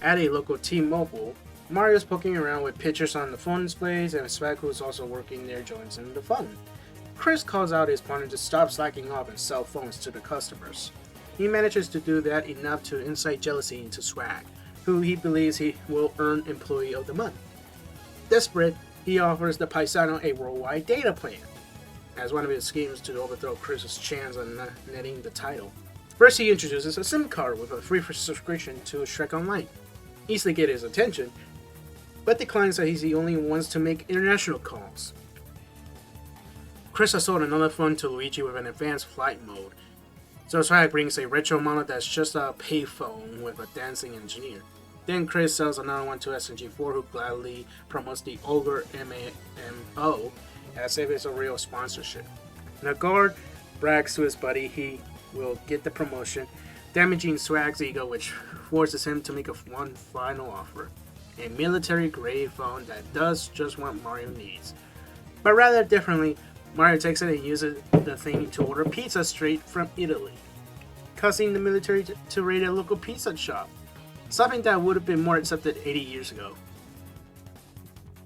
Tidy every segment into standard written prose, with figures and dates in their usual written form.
At a local T-Mobile, Mario's poking around with pictures on the phone displays, and Swag, who's also working there, joins in the fun. Chris calls out his partner to stop slacking off and sell phones to the customers. He manages to do that enough to incite jealousy into Swag, who he believes he will earn Employee of the Month. Desperate, he offers the Paisano a worldwide data plan, as one of his schemes to overthrow Chris's chance on netting the title. First, he introduces a SIM card with a free subscription to Shrek Online. Easily get his attention, but declines that he only wants to make international calls. Chris has sold another phone to Luigi with an advanced flight mode, so Swag brings a retro model that's just a payphone with a dancing engineer. Then Chris sells another one to SMG4, who gladly promotes the Ogre MAMO as if it's a real sponsorship. Begnagrad brags to his buddy he will get the promotion, damaging Swag's ego, which forces him to make one final offer. A military-grade phone that does just what Mario needs. But rather differently, Mario takes it and uses the thing to order pizza straight from Italy, causing the military to raid a local pizza shop, something that would have been more accepted 80 years ago.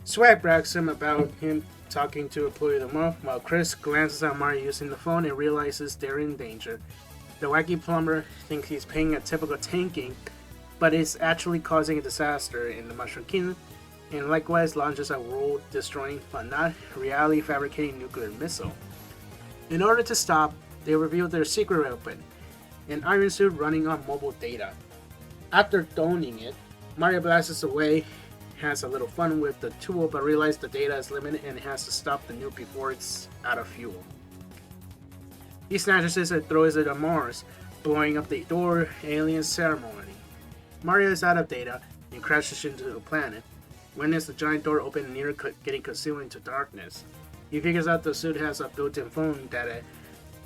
Swag brags him about him talking to Employee of the Month, while Chris glances at Mario using the phone and realizes they're in danger. The wacky plumber thinks he's paying a typical tanking, but is actually causing a disaster in the Mushroom Kingdom, and likewise launches a world-destroying but not reality-fabricating nuclear missile. In order to stop, they reveal their secret weapon, an iron suit running on mobile data. After donning it, Mario blasts away, has a little fun with the tool, but realizes the data is limited and has to stop the nuke before it's out of fuel. He snatches it and throws it on Mars, blowing up the door alien ceremony. Mario is out of data and crashes into the planet. Witness the giant door open near getting consumed into darkness. He figures out the suit has a built-in phone data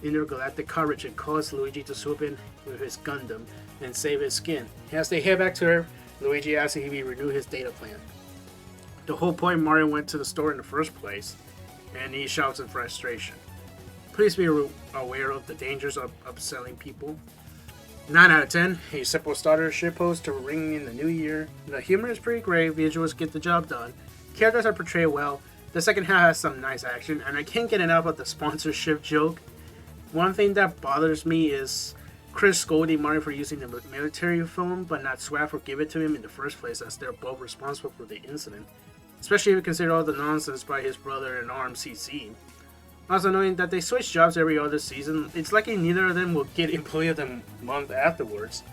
intergalactic coverage and calls Luigi to swoop in with his Gundam and save his skin. As they head back to Earth, Luigi asks if he renew his data plan. The whole point Mario went to the store in the first place, and he shouts in frustration. Please be aware of the dangers of upselling people. 9 out of 10, a simple starter shitpost to ring in the new year. The humor is pretty great, visuals get the job done. Characters are portrayed well. The second half has some nice action, and I can't get enough of the sponsorship joke. One thing that bothers me is Chris scolding Mario for using the military phone, but not Swag for giving it to him in the first place, as they're both responsible for the incident. Especially if you consider all the nonsense by his brother-in-arms CC. Also knowing that they switch jobs every other season, it's likely neither of them will get Employee of the Month afterwards.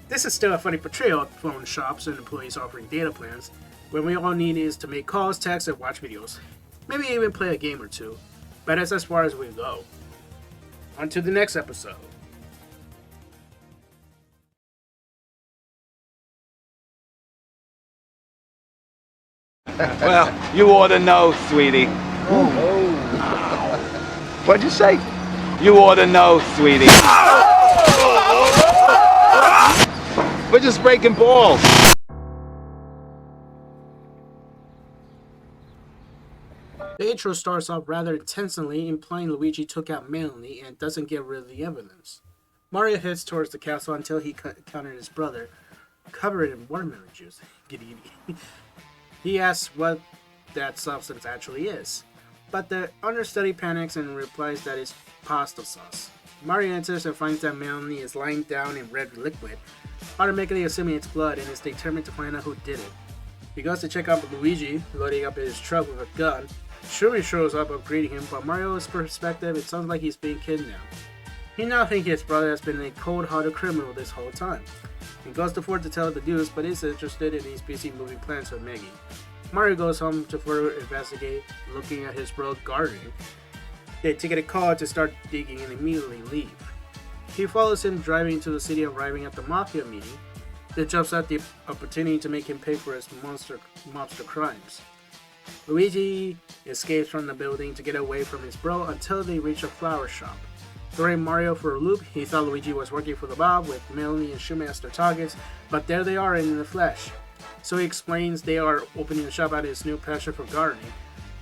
This is still a funny portrayal of phone shops and employees offering data plans, when we all need is to make calls, text, and watch videos. Maybe even play a game or two, but that's as far as we go. On to the next episode. Well, you ought to know, sweetie. What'd you say? You ought to know, sweetie. We're just breaking balls. The intro starts off rather intensely, implying Luigi took out Melanie and doesn't get rid of the evidence. Mario heads towards the castle until he encountered his brother, covered in watermelon juice. Giddy. He asks what that substance actually is, but the understudy panics and replies that it's pasta sauce. Mario enters and finds that Melanie is lying down in red liquid, automatically assuming it's blood, and is determined to find out who did it. He goes to check out Luigi, loading up his truck with a gun. Shuri shows up greeting him, but Mario's perspective, it sounds like he's being kidnapped. He now thinks his brother has been a cold-hearted criminal this whole time. He goes to Fort to tell the news, but is interested and he's busy moving plans with Maggie. Mario goes home to further investigate, looking at his road garden. They take a call to start digging and immediately leave. He follows him driving to the city, arriving at the Mafia meeting, that jumps at the opportunity to make him pay for his mobster crimes. Luigi escapes from the building to get away from his bro until they reach a flower shop. Throwing Mario for a loop, he thought Luigi was working for the mob with Melanie and Shuma as their targets, but there they are in the flesh. So he explains they are opening the shop out of his new passion for gardening.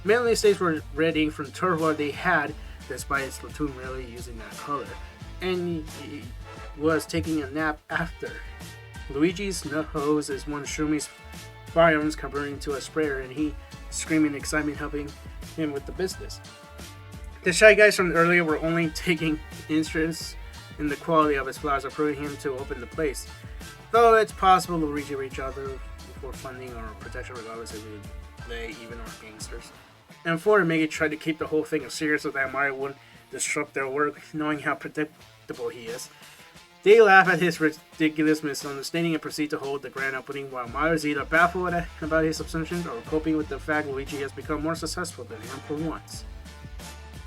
Melanie states we're ready from turf they had, despite his platoon really using that color, and he was taking a nap after. Luigi's hose is one Shumi's firearms converting into a sprayer, and he screaming excitement helping him with the business. The Shy Guys from earlier were only taking interest in the quality of his flowers, approving him to open the place. Though it's possible Luigi reached out there for funding or protection regardless if they even are gangsters. And 4, Meggy tried to keep the whole thing a secret so that Mario wouldn't disrupt their work, knowing how predictable he is. They laugh at his ridiculous misunderstanding and proceed to hold the grand opening, while Mario is either baffled about his assumptions or coping with the fact Luigi has become more successful than him for once.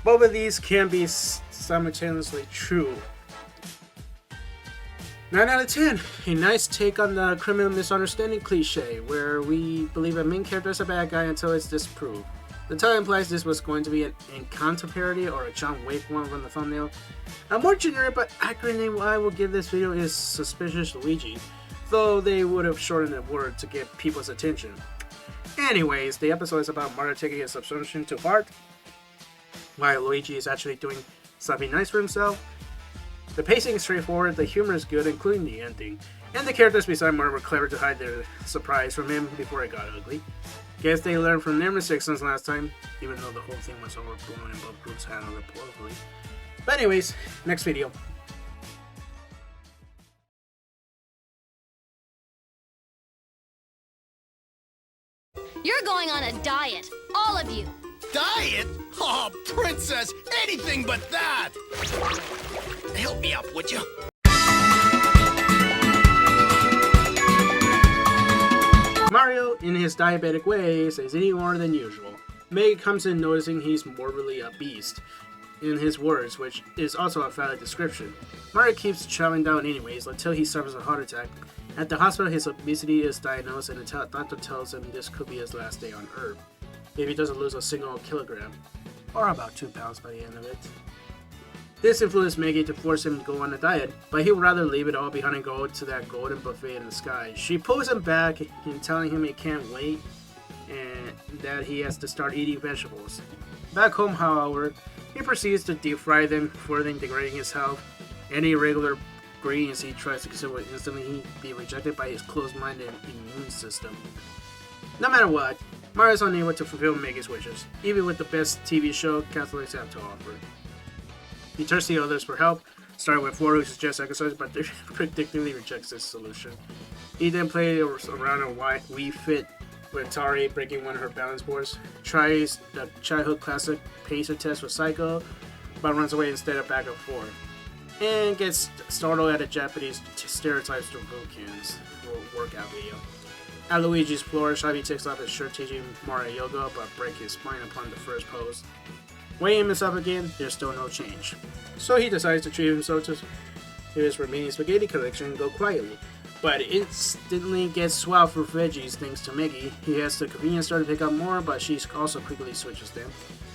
Both of these can be simultaneously true. 9 out of 10. A nice take on the criminal misunderstanding cliche, where we believe a main character is a bad guy until it's disproved. The title implies this was going to be an Encanto parody or a John Wick one from the thumbnail. A more generic but accurate name I will give this video is Suspicious Luigi, though they would have shortened the word to get people's attention. Anyways, the episode is about Mario taking his assumption to heart, while Luigi is actually doing something nice for himself. The pacing is straightforward, the humor is good, including the ending, and the characters beside Mario were clever to hide their surprise from him before it got ugly. Guess they learned from their mistakes since last time, even though the whole thing was overblown and both groups handled it poorly. But anyways, next video. You're going on a diet, all of you. Diet? Oh, princess, anything but that! Help me out, would you? Mario, in his diabetic ways, is eating more than usual. Meg comes in noticing he's morbidly a beast, in his words, which is also a valid description. Mario keeps chowing down anyways until he suffers a heart attack. At the hospital, his obesity is diagnosed and the doctor tells him this could be his last day on Earth, if he doesn't lose a single kilogram, or about 2 pounds by the end of it. This influenced Meggy to force him to go on a diet, but he would rather leave it all behind and go to that golden buffet in the sky. She pulls him back and telling him he can't wait and that he has to start eating vegetables. Back home, however, he proceeds to deep fry them, further degrading his health. Any regular ingredients he tries to consume will instantly be rejected by his closed-minded immune system. No matter what, Mario is unable to fulfill Meggy's wishes, even with the best TV show Catholics have to offer. He turns to the others for help, starting with 4, who suggests exercise, but predictably rejects this solution. He then plays around a Wii Fit with Atari, breaking one of her balance boards, tries the childhood classic pacer test with Psycho, but runs away instead of back and forth, and gets startled at a Japanese stereotypes to Coc'n's workout video. At Luigi's floor, Shabby takes off his shirt teaching Mario yoga, but breaks his spine upon the first pose. Weighing himself again, there's still no change. So he decides to treat himself to his remaining spaghetti collection and go quietly. But instantly gets swapped for veggies thanks to Meggy. He has the convenience store to pick up more, but she also quickly switches them,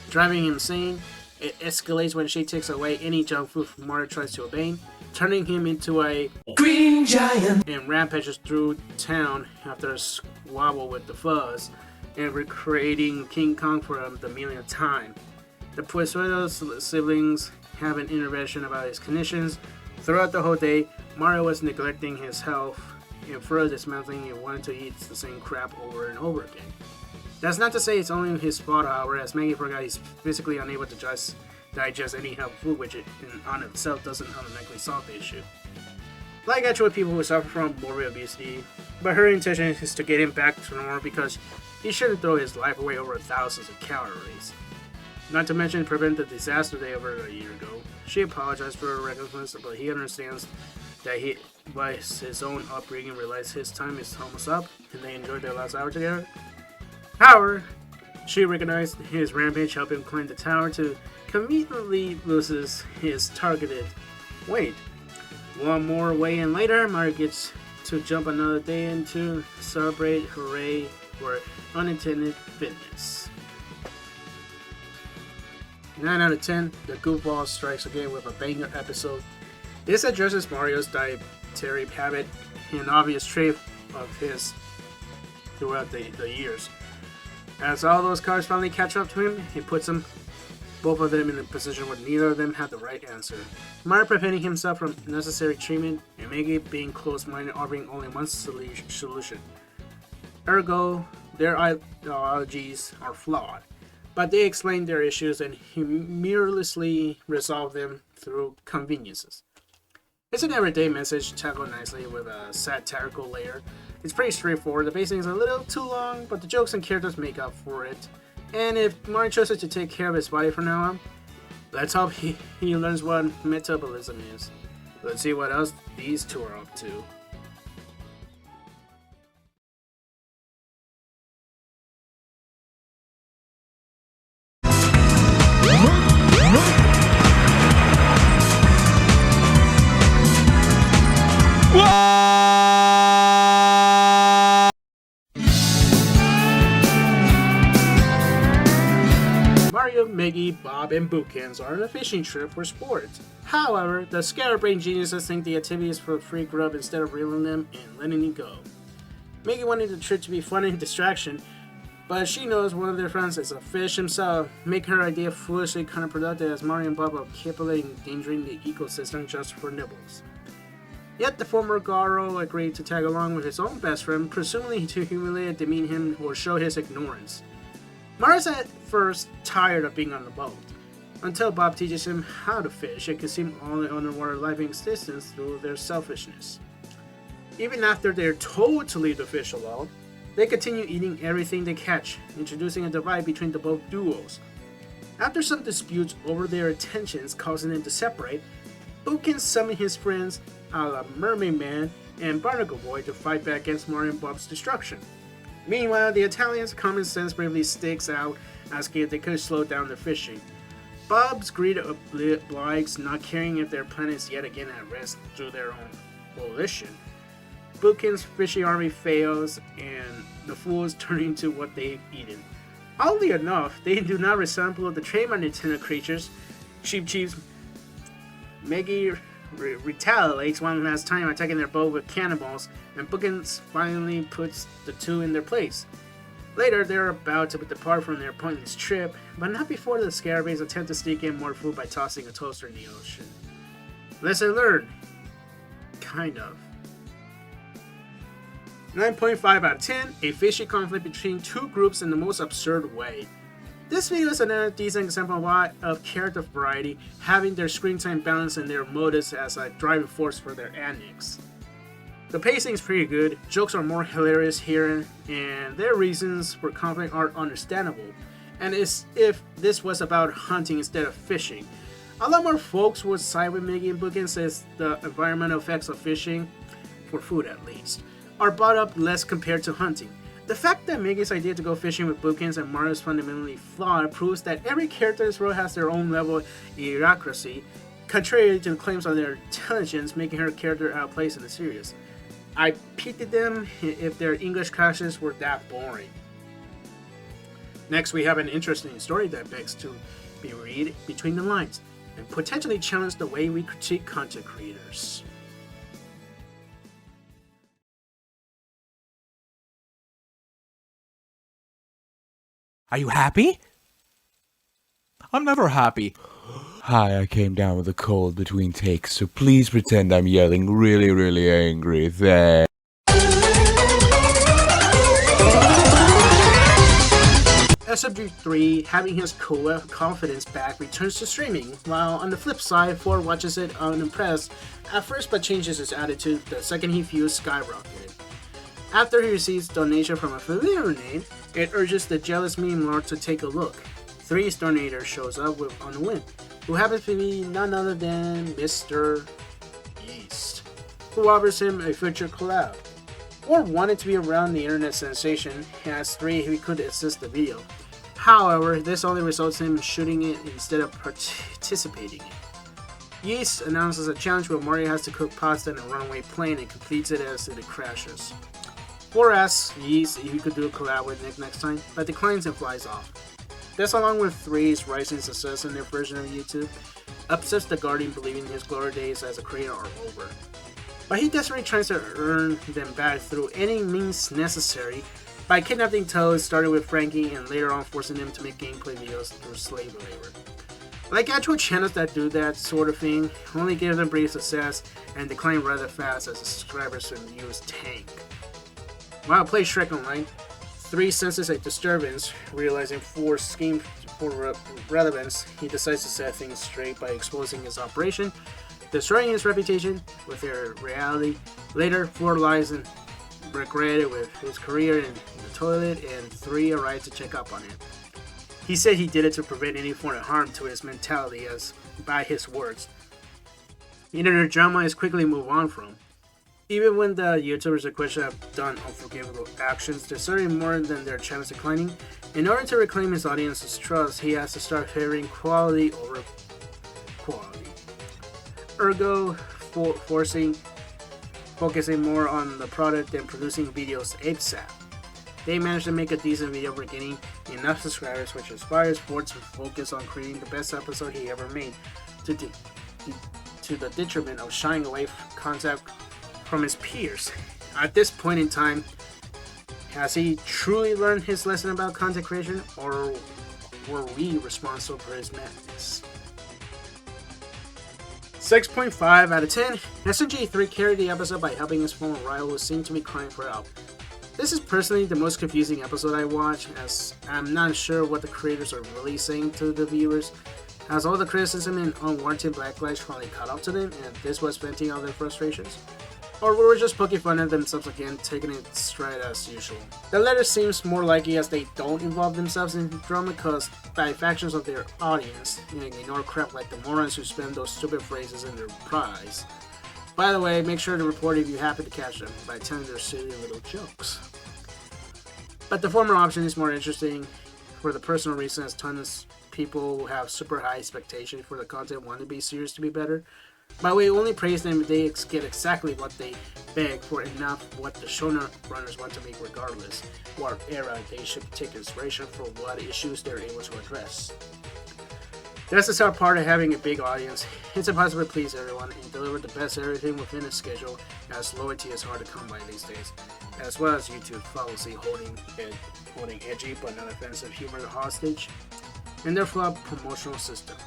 driving him insane. It escalates when she takes away any junk food Mario tries to obey, turning him into a green giant and rampages through town after a squabble with the Fuzz and recreating King Kong for the millionth time. The Puesuelos siblings have an intervention about his conditions. Throughout the whole day, Mario was neglecting his health and further dismantling and wanted to eat the same crap over and over again. That's not to say it's only his fault, however, as Meggy forgot he's physically unable to digest any healthy food, which in on itself doesn't automatically solve the issue. Like actual people who suffer from morbid obesity, but her intention is to get him back to normal because he shouldn't throw his life away over thousands of calories. Not to mention prevent the disaster they over a year ago. She apologized for her recklessness, but he understands that he, by his own upbringing, realized his time is almost up, and they enjoyed their last hour together. However, she recognized his rampage helped him climb the tower to conveniently loses his targeted weight. One more weigh-in later, Mario gets to jump another day in to celebrate hooray for unintended fitness. 9 out of 10, the goofball strikes again with a banger episode. This addresses Mario's dietary habit, an obvious trait of his throughout the years. As all those cars finally catch up to him, he puts them both of them in a position where neither of them had the right answer. Mario preventing himself from unnecessary treatment, and Maggie being close-minded, offering only one solution. Ergo, their ideologies are flawed, but they explain their issues and humorously resolve them through conveniences. It's an everyday message tackled nicely with a satirical layer. It's pretty straightforward. The pacing is a little too long, but the jokes and characters make up for it. And if Mario chooses to take care of his body from now on, let's hope he learns what metabolism is. Let's see what else these two are up to. Mario, Miggy, Bob, and Bookends are on a fishing trip for sport. However, the scatterbrain geniuses think the activity is for free grub instead of reeling them and letting it go. Miggy wanted the trip to be fun and distraction, but she knows one of their friends is a fish himself, making her idea foolishly counterproductive as Mario and Bob are capable of endangering the ecosystem just for nibbles. Yet the former Garo agreed to tag along with his own best friend, presumably to humiliate and demean him or show his ignorance. Mario's at first tired of being on the boat, until Bob teaches him how to fish and consume all the underwater life in existence through their selfishness. Even after they're told to leave the fish alone, they continue eating everything they catch, introducing a divide between the both duos. After some disputes over their attentions causing them to separate, Coc'n summons his friends, a la Mermaid Man and Barnacle Boy, to fight back against Mario and Bob's destruction. Meanwhile, the Italians' common sense bravely sticks out, asking if they could slow down their fishing. Bob's greed obliges, not caring if their planet is yet again at rest through their own volition. Coc'n's fishing army fails, and the fools turn into what they've eaten. Oddly enough, they do not resemble the trademark Nintendo creatures. Sheep Chief's Maggie retaliates one last time, attacking their boat with cannonballs, and Coc'n finally puts the two in their place. Later, they're about to depart from their pointless trip, but not before the Scarabaeus attempt to sneak in more food by tossing a toaster in the ocean. Lesson learned. Kind of. 9.5 out of 10, a fishy conflict between two groups in the most absurd way. This video is another decent example of character variety, having their screen time balance and their motives as a driving force for their antics. The pacing is pretty good, jokes are more hilarious here, and their reasons for conflict are understandable, and as if this was about hunting instead of fishing. A lot more folks would side with Miggy and Coc'n, since the environmental effects of fishing, for food at least, are brought up less compared to hunting. The fact that Miggy's idea to go fishing with Coc'n's and Mario is fundamentally flawed proves that every character in this world has their own level of idiocracy, contrary to the claims of their intelligence, making her character out of place in the series. I pitied them if their English classes were that boring. Next, we have an interesting story that begs to be read between the lines and potentially challenge the way we critique content creators. Are you happy? I'm never happy. Hi, I came down with a cold between takes, so please pretend I'm yelling really, really angry there. SMG4, having his confidence back, returns to streaming, while on the flip side, Ford watches it unimpressed at first but changes his attitude the second he feels skyrocketed. After he receives donation from a familiar name, it urges the jealous meme lord to take a look. 3's donator shows up on a whim, who happens to be none other than Mr. Yeast, who offers him a future collab. Or wanted to be around the internet sensation, he asked 3 if he could assist the video. However, this only results in him shooting it instead of participating in it. Yeast announces a challenge where Mario has to cook pasta in a runaway plane and completes it as it crashes. 4 asks Yeast if he could do a collab with Nick next time, but declines and flies off. This, along with 3's rising success in their version of YouTube, upsets the Guardian, believing his glory days as a creator are over. But he desperately tries to earn them back through any means necessary by kidnapping Toad, starting with Frankie and later on forcing them to make gameplay videos through slave labor. Like actual channels that do that sort of thing, only give them brief success and decline rather fast as the subscribers use tank. While I play Shrek Online, 3 senses a disturbance, realizing 4 scheme for relevance, he decides to set things straight by exposing his operation, destroying his reputation with their reality. Later, 4 lies in regretted with his career in the toilet, and 3 arrive to check up on him. He said he did it to prevent any form of harm to his mentality, as by his words. Internet drama is quickly moved on from. Even when the YouTubers in question have done unforgivable actions, deserving more than their channels declining, in order to reclaim his audience's trust, he has to start favoring quality over quality. Ergo, focusing more on the product than producing videos ASAP. They managed to make a decent video for getting enough subscribers, which inspires Ford to focus on creating the best episode he ever made, to the detriment of shying away content from his peers. At this point in time, has he truly learned his lesson about content creation, or were we responsible for his madness? 6.5 out of 10. SMG4 carried the episode by helping his former rival who seemed to be crying for help. This is personally the most confusing episode I watched, as I'm not sure what the creators are really saying to the viewers. Has all the criticism and unwarranted backlash finally caught up to them, and this was venting out their frustrations? Or were we just poking fun at themselves again, taking it straight as usual? The latter seems more likely, as they don't involve themselves in drama caused by factions of their audience, and ignore crap like the morons who spend those stupid phrases in their replies. By the way, make sure to report if you happen to catch them by telling their silly little jokes. But the former option is more interesting for the personal reason, as tons of people who have super high expectations for the content want to be serious to be better. But we only praise them if they get exactly what they beg for, enough what the showrunners want to make, regardless what era they should take inspiration for, what issues they're able to address. That's the sad part of having a big audience. It's impossible to please everyone and deliver the best everything within a schedule, as loyalty is hard to come by these days, as well as YouTube fallacy holding edgy but not offensive humor hostage, and their flawed promotional system.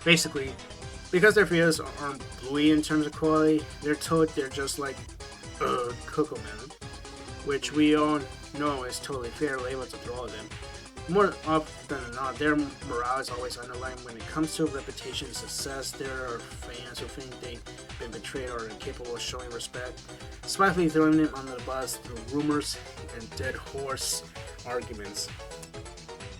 Basically, because their videos aren't bluey in terms of quality, they're told they're just like Coc'n, which we all know is totally fair label to throw at them. More often than not, their morale is always underlined. When it comes to reputation and success, there are fans who think they've been betrayed or incapable of showing respect, spitefully throwing them under the bus through rumors and dead horse arguments.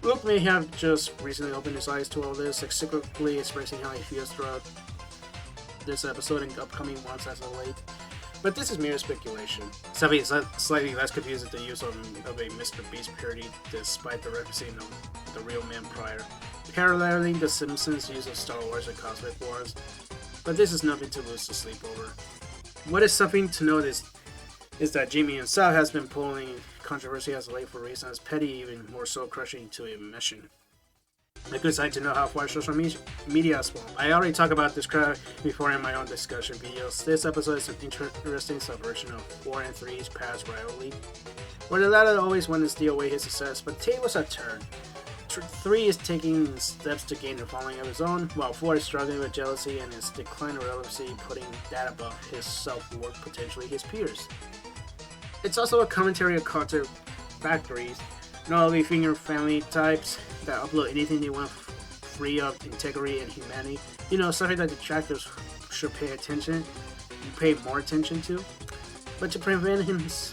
Luke may have just recently opened his eyes to all this, cyclically expressing how he feels throughout this episode and upcoming ones as of late. But this is mere speculation. Something slightly less confused at the use of a Mr. Beast parody, despite the referencing of the real man prior, paralleling the Simpsons' use of Star Wars and Cosmic Wars. But this is nothing to lose sleep over. What is something to note is that Jimmy himself has been pulling controversy as of late for reasons petty, even more so crushing to emotion. A good sign to know how far social media has fallen. I already talked about this crowd before in my own discussion videos. This episode is an interesting subversion of 4 and 3's past rivalry, where the latter always wanted to steal away his success, but the tables have turned. 3 is taking steps to gain a following of his own, while 4 is struggling with jealousy and his decline of relevancy, putting that above his self-worth, potentially his peers. It's also a commentary of content factories, notably finger family types that upload anything they want free of integrity and humanity. You know, something that detractors should pay more attention to. But to prevent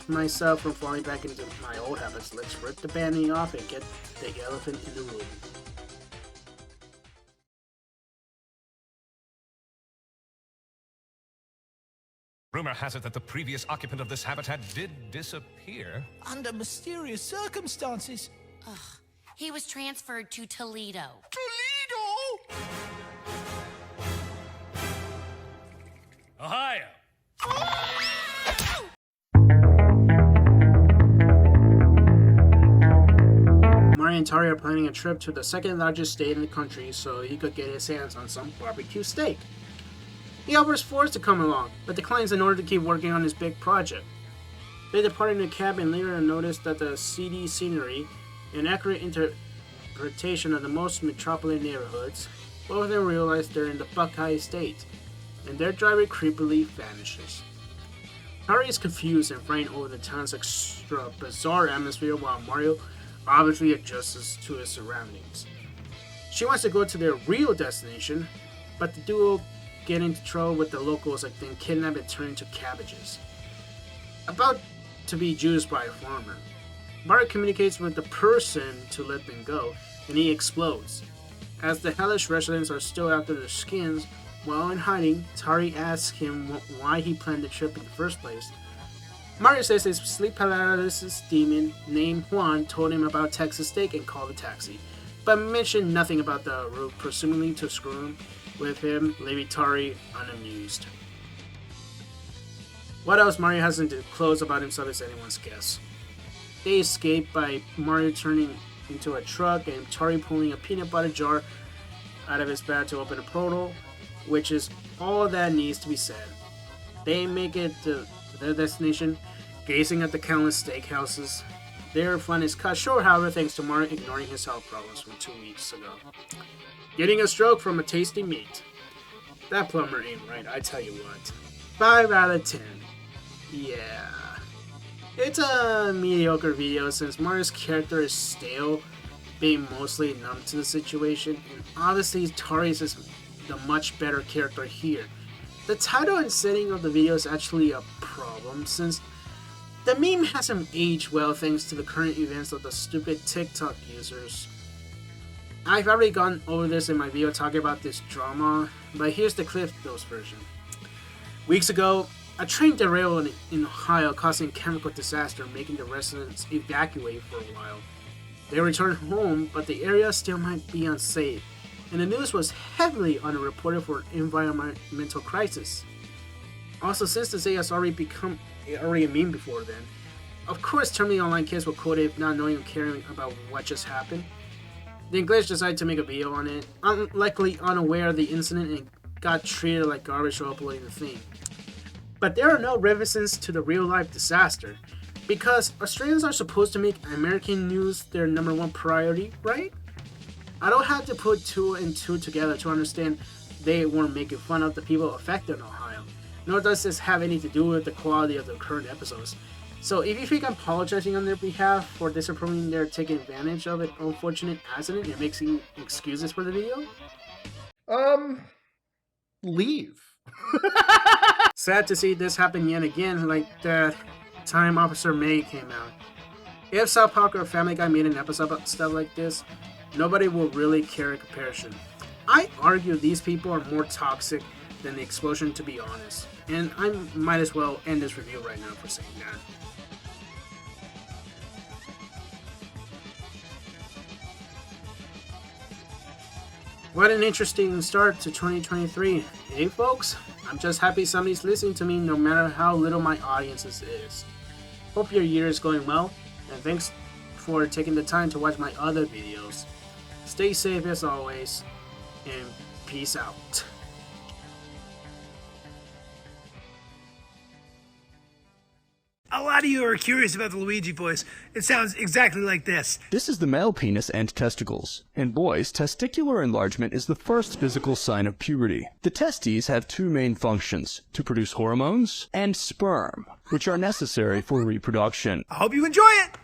myself from falling back into my old habits, let's rip the band-aid off and get the elephant in the room. Rumor has it that the previous occupant of this habitat did disappear. Under mysterious circumstances. Ugh. He was transferred to Toledo. Toledo? Ohio! Mario and Tari are planning a trip to the second largest state in the country so he could get his hands on some barbecue steak. He offers Forrest to come along, but declines in order to keep working on his big project. They depart in a cab and later notice that the seedy scenery, an accurate interpretation of the most metropolitan neighborhoods, Both of them realize they're in the Buckeye State, and their driver creepily vanishes. Tari is confused and frightened over the town's extra bizarre atmosphere while Mario obviously adjusts to his surroundings. She wants to go to their real destination, but the duo get into trouble with the locals like being kidnapped and turned into cabbages. About to be juiced by a farmer, Mario communicates with the person to let them go, and he explodes. As the hellish residents are still after their skins, while in hiding, Tari asks him why he planned the trip in the first place. Mario says his sleep paralysis demon named Juan told him about Texas steak and called a taxi, but mentioned nothing about the route, presumably to screw with him, leaving Tari unamused. What else Mario hasn't disclosed about himself is anyone's guess. They escape by Mario turning into a truck and Tari pulling a peanut butter jar out of his bag to open a portal, which is all that needs to be said. They make it to their destination, gazing at the countless steakhouses. Their fun is cut short, however, thanks to Mario ignoring his health problems from 2 weeks ago. Getting a stroke from a tasty meat. That plumber ain't right, I tell you what. 5 out of 10. Yeah. It's a mediocre video since Mario's character is stale, being mostly numb to the situation, and obviously Tari's is the much better character here. The title and setting of the video is actually a problem since the meme hasn't aged well thanks to the current events of the stupid TikTok users. I've already gone over this in my video talking about this drama, but here's the Cliff Notes version. Weeks ago, a train derailed in Ohio, causing a chemical disaster, making the residents evacuate for a while. They returned home, but the area still might be unsafe, and the news was heavily underreported for environmental crisis. Also, since this has already a meme before then, of course terminally online kids will quote it not knowing or caring about what just happened. The English decided to make a video on it, likely unaware of the incident, and got treated like garbage for uploading the thing. But there are no references to the real-life disaster, because Australians are supposed to make American news their #1 priority, right? I don't have to put 2 and 2 together to understand they weren't making fun of the people affected in Ohio, nor does this have anything to do with the quality of the current episodes. So if you think I'm apologizing on their behalf for disapproving their taking advantage of an unfortunate accident and making excuses for the video, leave. sad to see this happen yet again, like that time Officer May came out. If South Park or Family Guy made an episode about stuff like this, nobody will really care in comparison. I argue these people are more toxic than the explosion, to be honest, and I might as well end this review right now for saying that. What an interesting start to 2023, hey folks? I'm just happy somebody's listening to me no matter how little my audience is. Hope your year is going well, and thanks for taking the time to watch my other videos. Stay safe as always, and peace out. A lot of you are curious about the Luigi voice. It sounds exactly like this. This is the male penis and testicles. In boys, testicular enlargement is the first physical sign of puberty. The testes have 2 main functions, to produce hormones and sperm, which are necessary for reproduction. I hope you enjoy it!